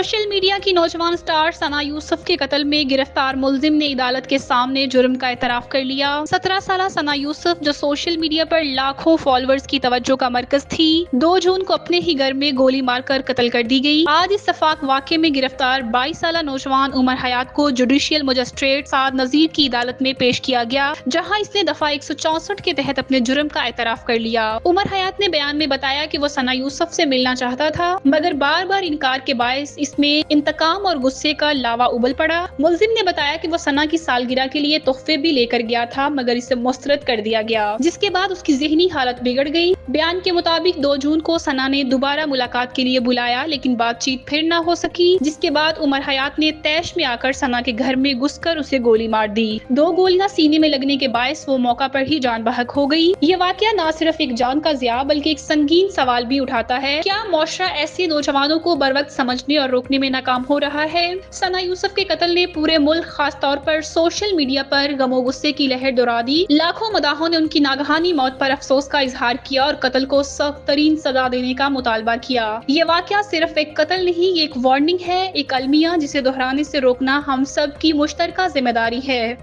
Social media की नौजवान star सना यूसुफ के कत्ल में गिरफ्तार मुलजिम ने अदालत के सामने जुर्म का एतराफ कर लिया। 17 साल सना यूसुफ, जो सोशल मीडिया पर लाखों फॉलोअर्स की तवज्जो का मरकज थी, 2 जून को अपने ही घर में गोली मारकर कत्ल कर दी गई। आज इस सफाक वाक़े में गिरफ्तार 22 साल नौजवान उमर हयात को जुडिशियल मजिस्ट्रेट साद नजीर की अदालत में पेश किया गया, जहां इसने दफा 164 के तहत अपने जुर्म का एतराफ कर लिया। उमर हयात ने बयान में बताया कि वो सना यूसुफ से मिलना चाहता था, मगर बार बार इनकार के बायस इसमें इंतकाम और गुस्से का लावा उबल पड़ा। मुलजिम ने बताया कि वो सना की सालगिरह के लिए तोहफे भी लेकर गया था, मगर इसे मुस्तरद कर दिया गया, जिसके बाद उसकी ज़हनी हालत बिगड़ गई। बयान के मुताबिक 2 जून को सना ने दोबारा मुलाकात के लिए बुलाया, लेकिन बातचीत फिर न हो सकी, जिसके बाद उमर हयात ने तैश में आकर सना के घर में घुसकर उसे गोली मार दी। 2 गोलियां सीने में लगने के बायस वो मौका पर ही जान बहक हो गई। ये वाकया न सिर्फ एक जान का ज़िया बल्कि एक संगीन सवाल भी उठाता है, क्या मुआशरा ऐसे नौजवानों को बर वक्त समझने और रोकने में नाकाम हो रहा है? सना यूसुफ के कत्ल ने पूरे मुल्क, खास तौर पर सोशल मीडिया पर गमो गुस्से की लहर दौड़ा दी। लाखों मदाहों ने उनकी नागहानी मौत पर अफसोस का इजहार किया और कत्ल को सख्त तरीन सजा देने का मुतालबा किया। ये वाकया सिर्फ एक कत्ल नहीं, ये एक वार्निंग है, एक अलमिया जिसे दोहराने से रोकना हम सब की मुश्तरका जिम्मेदारी है।